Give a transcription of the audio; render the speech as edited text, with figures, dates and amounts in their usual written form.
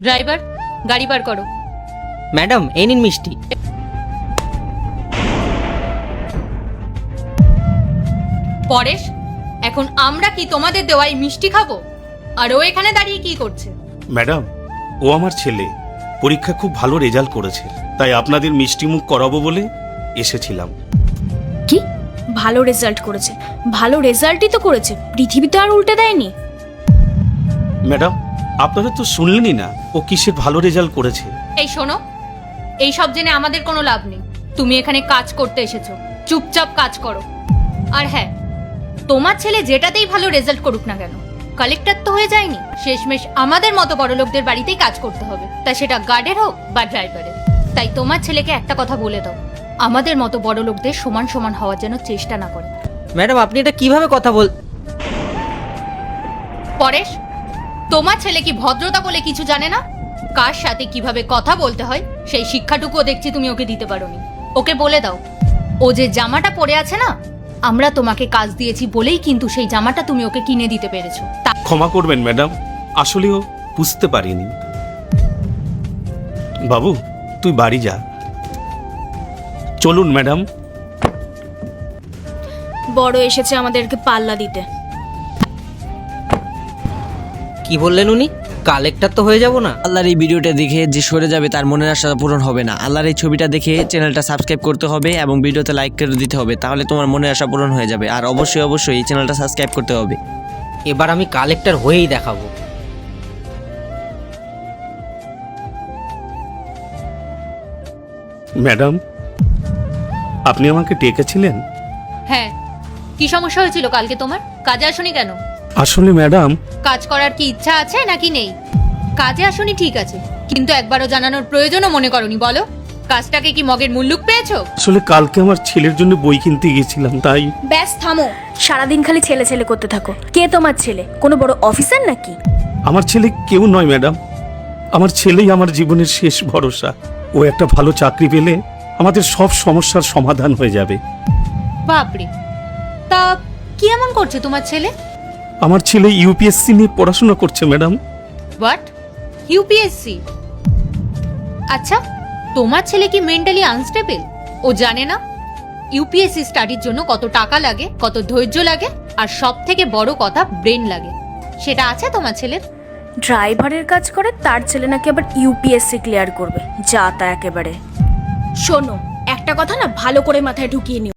Driver, গাড়ি বার করো। Madam এই নিন মিষ্টি। পরেশ, এখন আমরা কি তোমাদের দেওয়া এই মিষ্টি খাবো? আর ও এখানে দাঁড়িয়ে কি করছে? ম্যাডাম, ও আমার ছেলে, পরীক্ষা খুব ভালো রেজাল্ট করেছে, তাই আপনাদের মিষ্টি মুখ করাবো বলে এসেছিলাম। কি ভালো রেজাল্ট করেছে? ভালো রেজাল্টই তো করেছে, পৃথিবী তো আর উল্টে দেয়নি। ম্যাডাম, আপনারা তো শুনলেনই না ও কিসের ভালো রেজাল্ট করেছে। এই শোনো, এই সব জেনে আমাদের কোনো লাভ নেই। তুমি এখানে কাজ করতে এসেছো, চুপচাপ কাজ করো। আর হ্যাঁ, তোমার ছেলে যেটাতেই ভালো রেজাল্ট করুক না কেন, কালেক্টর তো হয়ে যায়নি। শেষমেশ আমাদের মতো বড় লোকদের বাড়িতেই কাজ করতে হবে, তা সেটা গার্ডের হোক বা ড্রাইভারের। তাই তোমার ছেলেকে একটা কথা বলে দাও, আমাদের মতো বড় লোকদের সমান সমান হওয়ার জন্য চেষ্টা না করে। ম্যাডাম আপনি এটা কিভাবে কথা বল? পরেশ, তোমার ছেলে কি ভদ্রতা বলে কিছু জানে না? কার সাথে কিভাবে কথা বলতে হয় সেই শিক্ষাটুকুও দেখছি তুমি ওকে দিতে পারোনি। ওকে বলে দাও, ও যে জামাটা পরে আছে না, আমরা তোমাকে কাজ দিয়েছি বলেই কিন্তু সেই জামাটা তুমি ওকে কিনে দিতে পেরেছো। ক্ষমা করবেন ম্যাডাম, আসলেও বুঝতে পারিনি। বাবু, তুই বাড়ি যা। চলুন ম্যাডাম। বড় এসেছে আমাদেরকে পাল্লা দিতে। কি বললেন উনি? কালেক্টর তো হয়ে যাব না? আল্লাহর এই ভিডিওটা দেখে যে সরে যাবে তার মনের আশা পূরণ হবে না। আল্লাহর এই ছবিটা দেখে চ্যানেলটা সাবস্ক্রাইব করতে হবে এবং ভিডিওতে লাইক করে দিতে হবে, তাহলে তোমার মনের আশা পূরণ হয়ে যাবে। আর অবশ্যই অবশ্যই এই চ্যানেলটা সাবস্ক্রাইব করতে হবে। এবার আমি কালেক্টর হয়েই দেখাবো। ম্যাডাম, আপনি আমাকে ডেকেছিলেন? হ্যাঁ, কি সমস্যা হয়েছিল কালকে তোমার? কাজে আসোনি কেন? আসলে ম্যাডাম, কাজ করার কি ইচ্ছা আছে নাকি নেই? কাজে আসোনি ঠিক আছে, কিন্তু একবারও জানানোর প্রয়োজনও মনে করনি। বলো, কাজটাকে কি মগের মুল্লুক পেয়েছো? আসলে কালকে আমার ছেলের জন্য বই কিনতে গিয়েছিলাম, তাই। ব্যাস থামো, সারাদিন খালি ছেলে ছেলে করতে থাকো। কে তোমার ছেলে? কোনো বড় অফিসার নাকি? আমার ছেলে কেউ নয় ম্যাডাম, আমার ছেলেই আমার জীবনের শেষ ভরসা। ও একটা ভালো চাকরি পেলে আমাদের সব সমস্যার সমাধান হয়ে যাবে। বাপরে, তা কি এমন করছে তোমার ছেলে? আমার ছেলে ইউপিএসসি নিয়ে পড়াশোনা করছে ম্যাডাম। হোয়াট? ইউপিএসসি? আচ্ছা, তোমার ছেলে কি মেন্টালি আনস্টেবল? ও জানে না ইউপিএসসি স্টাডির জন্য কত টাকা লাগে, কত ধৈর্য লাগে, আর সব থেকে বড় কথা ব্রেন লাগে? সেটা আছে তোমার ছেলের? ড্রাইভারের কাজ করে, তার ছেলে নাকি আবার ইউপিএসসি ক্লিয়ার করবে। যা তা একেবারে। শোনো, একটা কথা না ভালো করে মাথায় ঢুকিয়ে নিও।